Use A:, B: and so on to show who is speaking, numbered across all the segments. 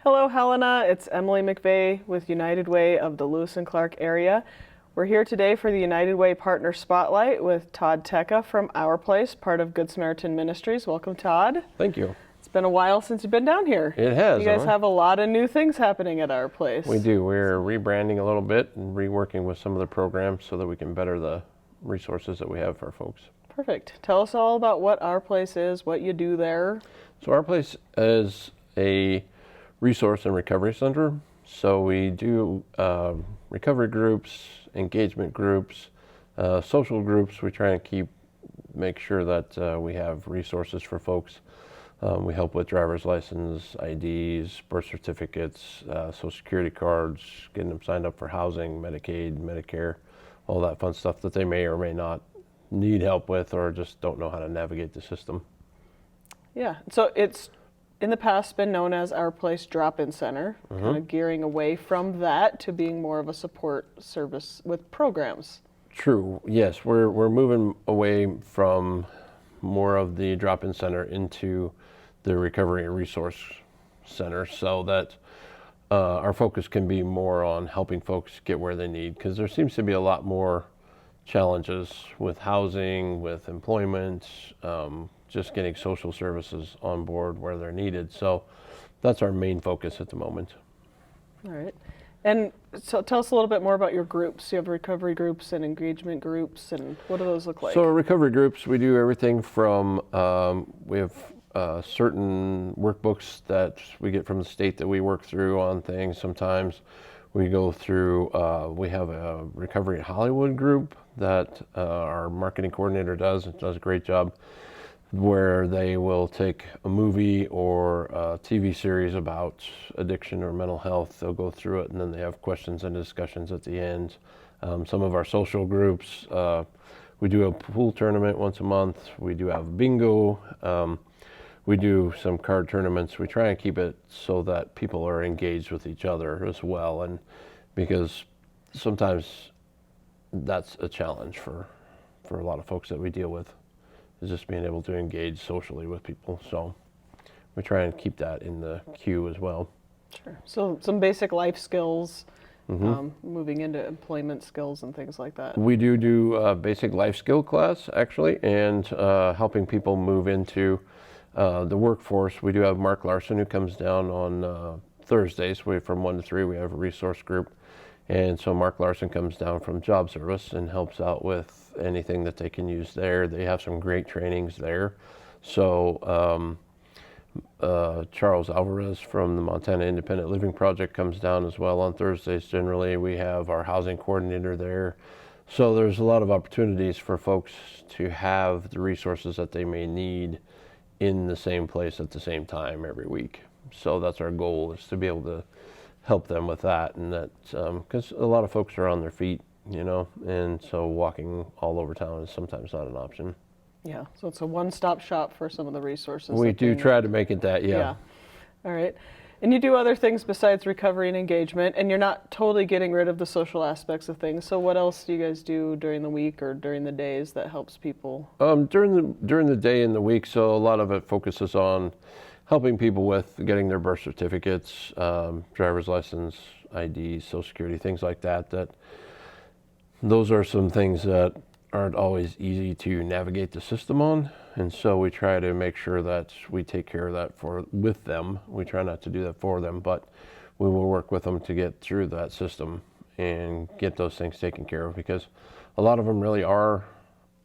A: Hello, Helena. It's Emily McVeigh with United Way of the Lewis and Clark area. We're here today for the United Way Partner Spotlight with Todd Tecca from Our Place, part of Good Samaritan Ministries. Welcome, Todd.
B: Thank you.
A: It's been a while since you've been down here.
B: It has.
A: You guys have a lot of new things happening at Our Place.
B: We do. We're rebranding a little bit and reworking with some of the programs so that we can better the resources that we have for our folks.
A: Perfect. Tell us all about what Our Place is, what you do there.
B: So Our Place is a resource and recovery center. So we do recovery groups, engagement groups, social groups. We try and make sure that we have resources for folks. We help with driver's license, IDs, birth certificates, Social Security cards, getting them signed up for housing, Medicaid, Medicare, all that fun stuff that they may or may not need help with or just don't know how to navigate the system.
A: Yeah, so it's in the past been known as Our Place Drop-In Center, kind of gearing away from that to being more of a support service with programs.
B: True. Yes, we're moving away from more of the drop-in center into the recovery and resource center so that our focus can be more on helping folks get where they need, because there seems to be a lot more challenges with housing, with employment, just getting social services on board where they're needed. So that's our main focus at the moment.
A: All right. And so tell us a little bit more about your groups. You have recovery groups and engagement groups, and what do those look like?
B: So recovery groups, we do everything from, we have certain workbooks that we get from the state that we work through on things. Sometimes we go through, we have a Recovery in Hollywood group that our marketing coordinator does. It does a great job, where they will take a movie or a TV series about addiction or mental health. They'll go through it, and then they have questions and discussions at the end. Some of our social groups, we do a pool tournament once a month. We do have bingo. We do some card tournaments. We try and keep it so that people are engaged with each other as well, and because sometimes that's a challenge for a lot of folks that we deal with, is just being able to engage socially with people. So we try and keep that in the queue as well.
A: Sure. So some basic life skills, moving into employment skills and things like that.
B: We do a basic life skill class, actually, and helping people move into the workforce. We do have Mark Larson, who comes down on Thursdays. From 1 to 3, we have a resource group. And so Mark Larson comes down from Job Service and helps out with anything that they can use there. They have some great trainings there. So Charles Alvarez from the Montana Independent Living Project comes down as well on Thursdays. Generally, we have our housing coordinator there. So there's a lot of opportunities for folks to have the resources that they may need in the same place at the same time every week. So that's our goal, is to be able to help them with that, and that because a lot of folks are on their feet, and so walking all over town is sometimes not an option.
A: Yeah, so it's a one-stop shop for some of the resources.
B: We do try to make it that, yeah.
A: All right. And you do other things besides recovery and engagement, and you're not totally getting rid of the social aspects of things. So what else do you guys do during the week or during the days that helps people?
B: During the day and the week, so a lot of it focuses on helping people with getting their birth certificates, driver's license, IDs, Social Security, things like that. Those are some things that aren't always easy to navigate the system on, and so we try to make sure that we take care of that with them. We try not to do that for them, but we will work with them to get through that system and get those things taken care of, because a lot of them really are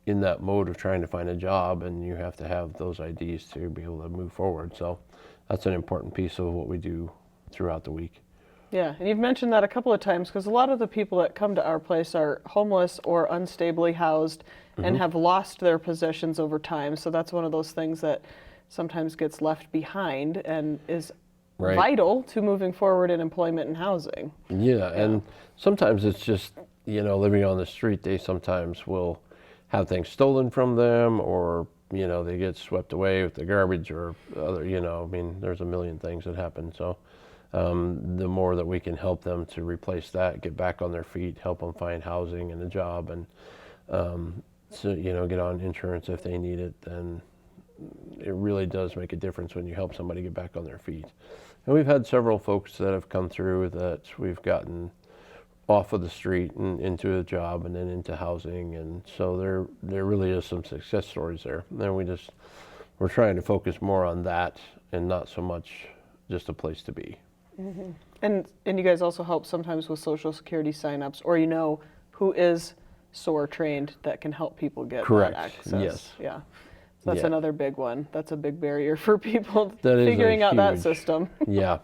B: in that mode of trying to find a job, and you have to have those IDs to be able to move forward. So that's an important piece of what we do throughout the week.
A: Yeah, and you've mentioned that a couple of times, because a lot of the people that come to Our Place are homeless or unstably housed and have lost their possessions over time. So that's one of those things that sometimes gets left behind and is vital to moving forward in employment and housing.
B: Yeah, and sometimes it's just, living on the street, they sometimes will have things stolen from them, or they get swept away with the garbage or other, there's a million things that happen. So the more that we can help them to replace that, get back on their feet, help them find housing and a job, and so get on insurance if they need it, then it really does make a difference when you help somebody get back on their feet. And we've had several folks that have come through that we've gotten off of the street and into a job and then into housing, and so there really is some success stories there. And we're trying to focus more on that and not so much just a place to be.
A: Mm-hmm. And you guys also help sometimes with Social Security signups, or who is SOAR trained that can help people get
B: Correct.
A: that access.
B: Yes.
A: Yeah. So that's
B: Yeah.
A: another big one. That's a big barrier for people
B: That is
A: figuring out that
B: huge-
A: system.
B: Yeah.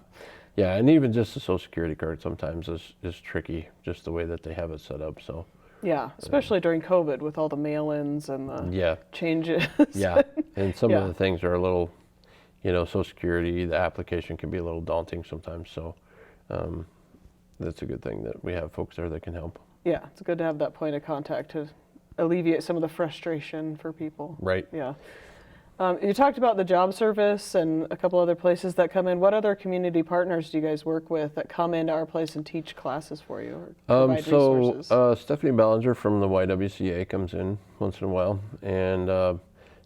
B: Yeah, and even just the Social Security card sometimes is tricky, just the way that they have it set up. So
A: Yeah, especially during COVID with all the mail-ins and the
B: yeah,
A: changes.
B: yeah, and some
A: Yeah.
B: of the things are a little, Social Security, the application can be a little daunting sometimes. So that's a good thing that we have folks there that can help.
A: Yeah, it's good to have that point of contact to alleviate some of the frustration for people.
B: Right.
A: Yeah. You talked about the job service and a couple other places that come in. What other community partners do you guys work with that come into our place and teach classes for you or provide resources?
B: Stephanie Ballinger from the YWCA comes in once in a while and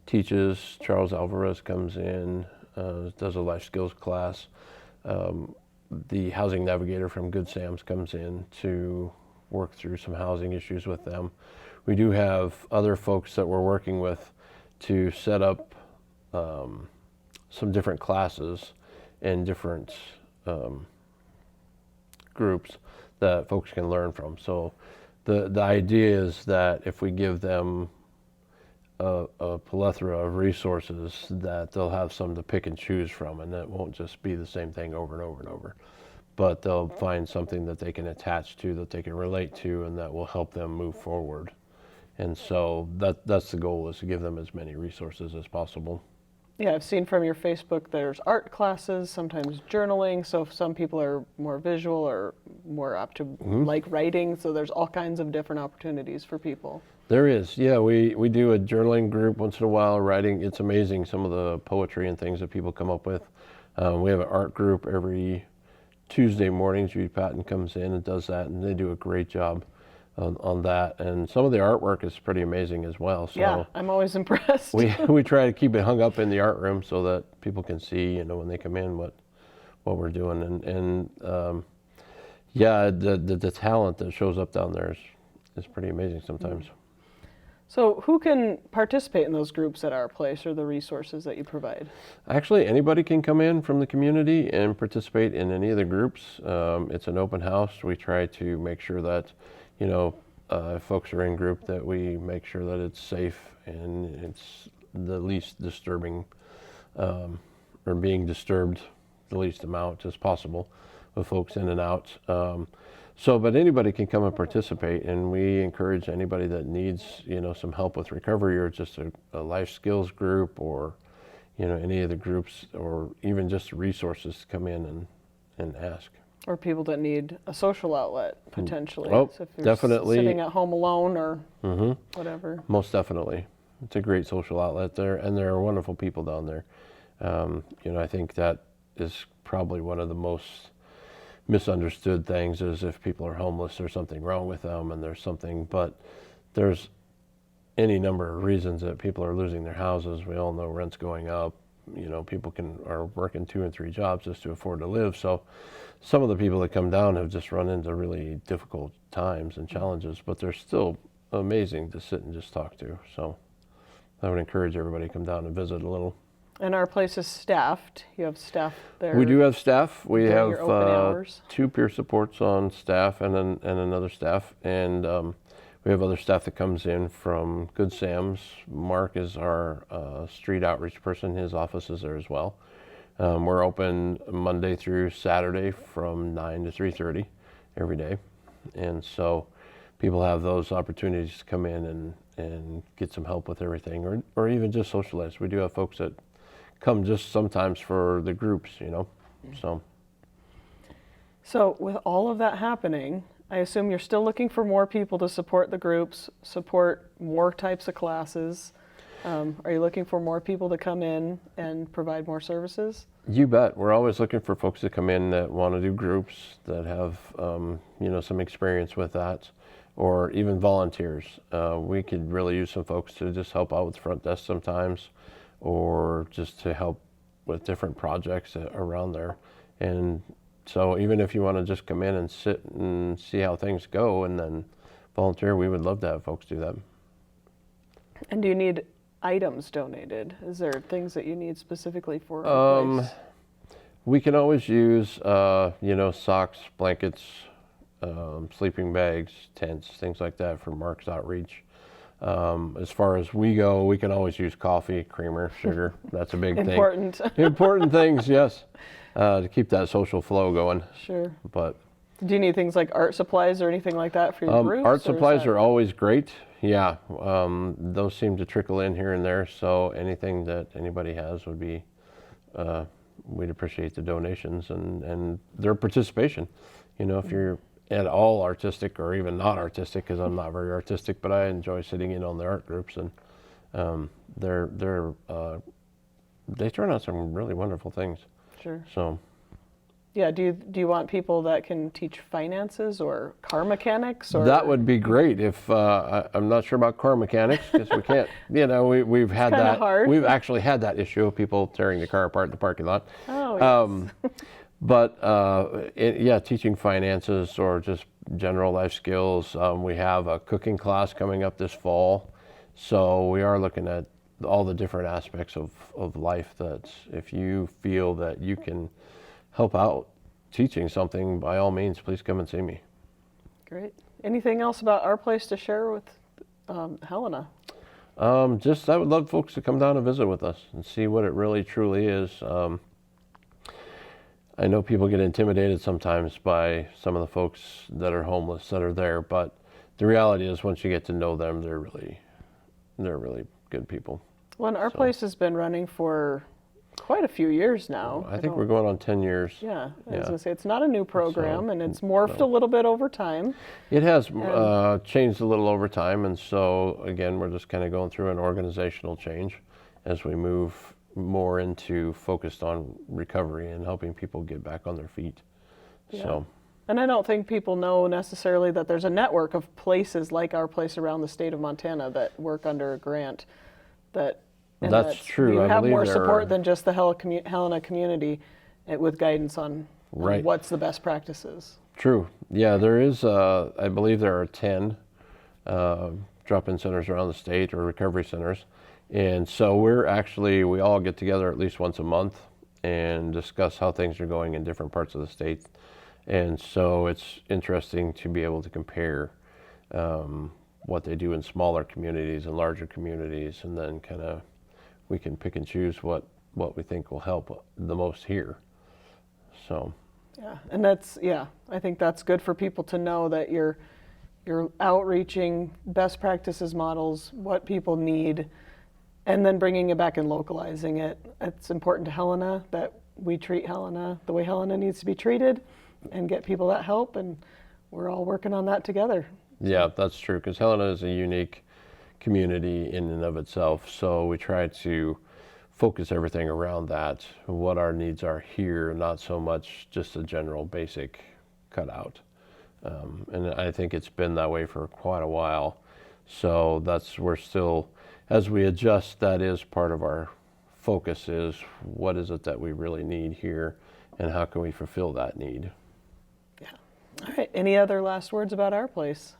B: teaches. Charles Alvarez comes in, does a life skills class. The housing navigator from Good Sam's comes in to work through some housing issues with them. We do have other folks that we're working with to set up some different classes and different groups that folks can learn from. So the idea is that if we give them a plethora of resources, that they'll have some to pick and choose from, and that won't just be the same thing over and over and over. But they'll find something that they can attach to, that they can relate to, and that will help them move forward. And so that's the goal, is to give them as many resources as possible.
A: Yeah, I've seen from your Facebook there's art classes, sometimes journaling. So if some people are more visual or more apt to like writing, so there's all kinds of different opportunities for people.
B: There is, yeah. We do a journaling group once in a while, writing. It's amazing some of the poetry and things that people come up with. We have an art group every Tuesday morning. Judy Patton comes in and does that, and they do a great job on that. And some of the artwork is pretty amazing as well. So
A: Yeah, I'm always impressed.
B: we try to keep it hung up in the art room so that people can see, when they come in, what we're doing. And yeah, the talent that shows up down there is pretty amazing sometimes.
A: So who can participate in those groups at our place or the resources that you provide?
B: Actually, anybody can come in from the community and participate in any of the groups. It's an open house. We try to make sure that, if folks are in group, that we make sure that it's safe and it's the least disturbing, or being disturbed the least amount as possible with folks in and out. But anybody can come and participate, and we encourage anybody that needs, some help with recovery, or just a life skills group, or, any of the groups, or even just resources to come in and ask.
A: Or people that need a social outlet, potentially.
B: Oh,
A: so if you're
B: definitely.
A: sitting at home alone or whatever.
B: Most definitely. It's a great social outlet there, and there are wonderful people down there. I think that is probably one of the most misunderstood things, is if people are homeless, there's something wrong with them, and but there's any number of reasons that people are losing their houses. We all know rent's going up. People are working 2 and 3 jobs just to afford to live. So some of the people that come down have just run into really difficult times and challenges, but they're still amazing to sit and just talk to. So I would encourage everybody to come down and visit a little.
A: And our place is staffed. You have staff there.
B: We do have staff. We
A: during
B: have
A: your open hours.
B: 2 peer supports on staff and another staff. And we have other staff that comes in from Good Sam's. Mark is our street outreach person. His office is there as well. We're open Monday through Saturday from 9 to 3:30 every day. And so people have those opportunities to come in and get some help with everything, or even just socialize. We do have folks that come just sometimes for the groups,
A: So with all of that happening, I assume you're still looking for more people to support the groups, support more types of classes. Are you looking for more people to come in and provide more services?
B: You bet. We're always looking for folks to come in that want to do groups, that have some experience with that, or even volunteers. We could really use some folks to just help out with the front desk sometimes, or just to help with different projects around there. And so even if you want to just come in and sit and see how things go and then volunteer, we would love to have folks do that.
A: And do you need items donated? Is there things that you need specifically for our place?
B: We can always use, socks, blankets, sleeping bags, tents, things like that for Mark's outreach. As far as we go, we can always use coffee, creamer, sugar. That's a big
A: Important.
B: thing. Important things, yes, to keep that social flow going.
A: Sure.
B: But
A: Do you need things like art supplies or anything like that for your groups?
B: art supplies are always great. Yeah, those seem to trickle in here and there. So anything that anybody has would be, we'd appreciate the donations and their participation. If you're at all artistic or even not artistic, because I'm not very artistic, but I enjoy sitting in on the art groups, and they turn out some really wonderful things.
A: Sure.
B: So.
A: Yeah, do you want people that can teach finances or car mechanics? Or
B: That would be great. If I'm not sure about car mechanics, because we can't. We've had that.
A: Hard.
B: We've actually had that issue of people tearing the car apart in the parking lot.
A: Oh, yes.
B: But teaching finances or just general life skills. We have a cooking class coming up this fall, so we are looking at all the different aspects of life. That if you feel that you can help out teaching something, by all means, please come and see me.
A: Great. Anything else about our place to share with Helena?
B: I would love folks to come down and visit with us and see what it really truly is. I know people get intimidated sometimes by some of the folks that are homeless that are there, but the reality is once you get to know them, they're really good people.
A: Well, and our place has been running for quite a few years now.
B: I think we're going on 10 years.
A: Yeah, I was going to say, it's not a new program,
B: So,
A: and it's morphed a little bit over time.
B: It has changed a little over time, and so again, we're just kind of going through an organizational change as we move more into focused on recovery and helping people get back on their feet.
A: Yeah.
B: So.
A: And I don't think people know necessarily that there's a network of places like our place around the state of Montana that work under a grant. That's
B: true.
A: You
B: I
A: have
B: believe
A: more
B: there
A: support
B: are.
A: than just the Helena community with guidance on
B: Right.
A: what's the best practices.
B: True. Yeah, there is, I believe there are 10 drop-in centers around the state, or recovery centers. And so we all get together at least once a month and discuss how things are going in different parts of the state. And so it's interesting to be able to compare what they do in smaller communities and larger communities, and then kind of we can pick and choose what we think will help the most here. So.
A: Yeah, and I think that's good for people to know that you're outreaching best practices models, what people need, and then bringing it back and localizing it. It's important to Helena that we treat Helena the way Helena needs to be treated and get people that help, and we're all working on that together.
B: Yeah, that's true, because Helena is a unique community in and of itself, so we try to focus everything around that, what our needs are here, not so much just a general basic cutout. And I think it's been that way for quite a while. So we're still, as we adjust, that is part of our focus, is what is it that we really need here and how can we fulfill that need?
A: Yeah. All right. Any other last words about our place?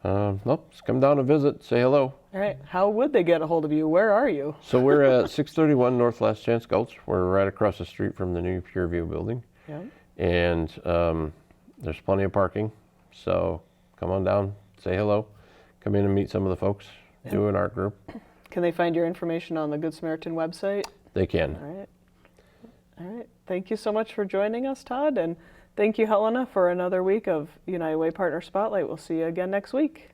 B: Nope, just come down and visit, say hello.
A: All right. How would they get a hold of you? Where are you?
B: So we're at 631 North Last Chance Gulch. We're right across the street from the new Pureview building.
A: Yeah.
B: And there's plenty of parking. So come on down, say hello, come in and meet some of the folks, do an art group.
A: Can they find your information on the Good Samaritan website?
B: They can.
A: All right. All right. Thank you so much for joining us, Todd. And thank you, Helena, for another week of United Way Partner Spotlight. We'll see you again next week.